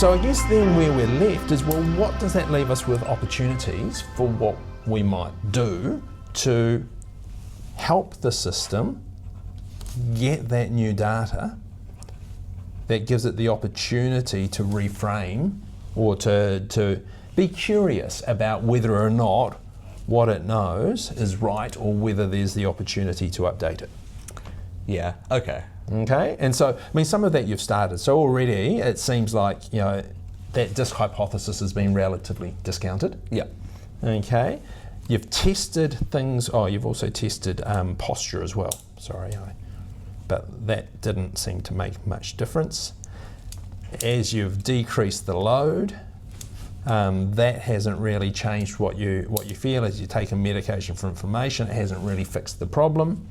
So I guess then where we're left is, well, what does that leave us with opportunities for what we might do to help the system get that new data that gives it the opportunity to reframe or to be curious about whether or not what it knows is right or whether there's the opportunity to update it. Yeah, okay. Okay, and so, I mean, some of that you've started. So already it seems like, you know, that disk hypothesis has been relatively discounted. Yeah. Okay, you've tested things, you've also tested posture as well. Sorry, but that didn't seem to make much difference. As you've decreased the load, that hasn't really changed what you feel. As you take a medication for inflammation, it hasn't really fixed the problem.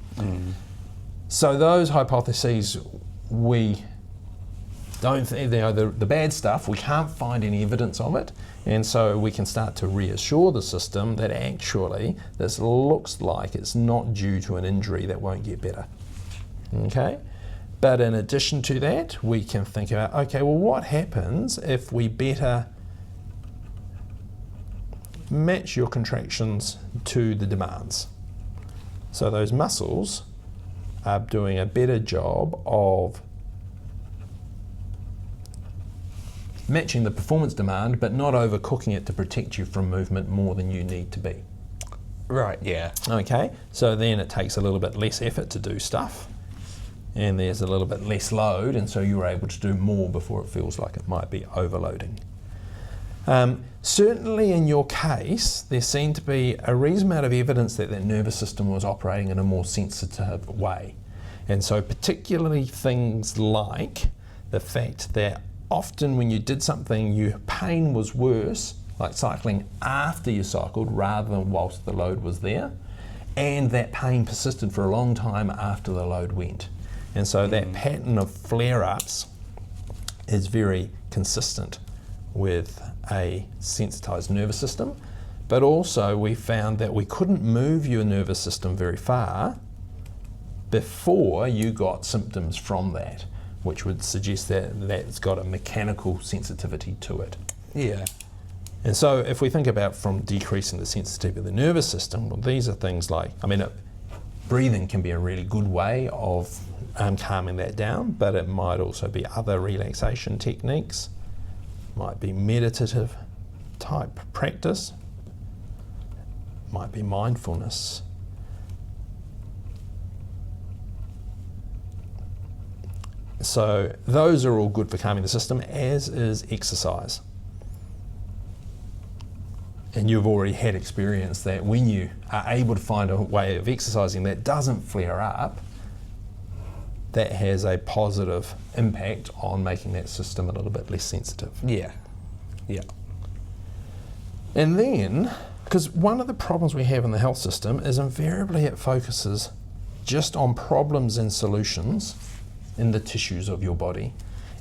So those hypotheses, we don't think, you know, the bad stuff, we can't find any evidence of it, and so we can start to reassure the system that actually this looks like it's not due to an injury that won't get better. Okay? But in addition to that, we can think about, okay, well, what happens if we better match your contractions to the demands? So those muscles are doing a better job of matching the performance demand, but not overcooking it to protect you from movement more than you need to be. Right, yeah. Okay, so then it takes a little bit less effort to do stuff, and there's a little bit less load, and so you're able to do more before it feels like it might be overloading. Certainly in your case, there seemed to be a reasonable amount of evidence that the nervous system was operating in a more sensitive way. And so particularly things like the fact that often when you did something, your pain was worse, like cycling after you cycled rather than whilst the load was there, and that pain persisted for a long time after the load went. And so that pattern of flare-ups is very consistent with a sensitized nervous system, but also we found that we couldn't move your nervous system very far before you got symptoms from that, which would suggest that that's got a mechanical sensitivity to it. Yeah. And so if we think about from decreasing the sensitivity of the nervous system, well, these are things like, breathing can be a really good way of calming that down, but it might also be other relaxation techniques, might be meditative type practice, might be mindfulness. So those are all good for calming the system, as is exercise. And you've already had experience that when you are able to find a way of exercising that doesn't flare up, that has a positive impact on making that system a little bit less sensitive. Yeah. Yeah. And then, because one of the problems we have in the health system is invariably it focuses just on problems and solutions in the tissues of your body,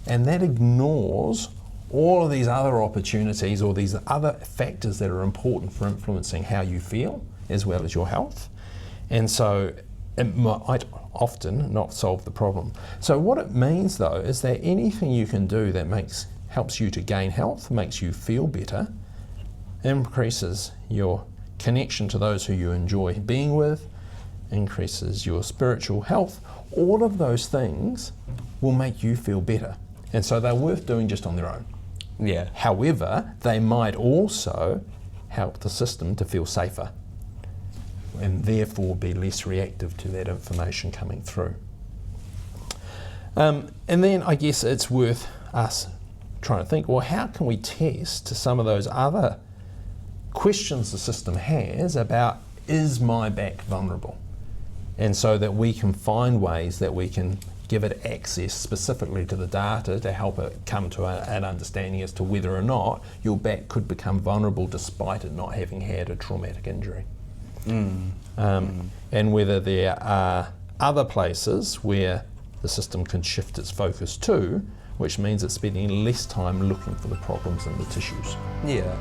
and that ignores all of these other opportunities or these other factors that are important for influencing how you feel as well as your health. And so it might often not solve the problem. So what it means though is that anything you can do that helps you to gain health, makes you feel better, increases your connection to those who you enjoy being with, increases your spiritual health, all of those things will make you feel better. And so they're worth doing just on their own. Yeah. However, they might also help the system to feel safer and therefore be less reactive to that information coming through. And then I guess it's worth us trying to think, well, how can we test to some of those other questions the system has about, is my back vulnerable? And so that we can find ways that we can give it access specifically to the data to help it come to an understanding as to whether or not your back could become vulnerable despite it not having had a traumatic injury. And whether there are other places where the system can shift its focus to, which means it's spending less time looking for the problems in the tissues. Yeah.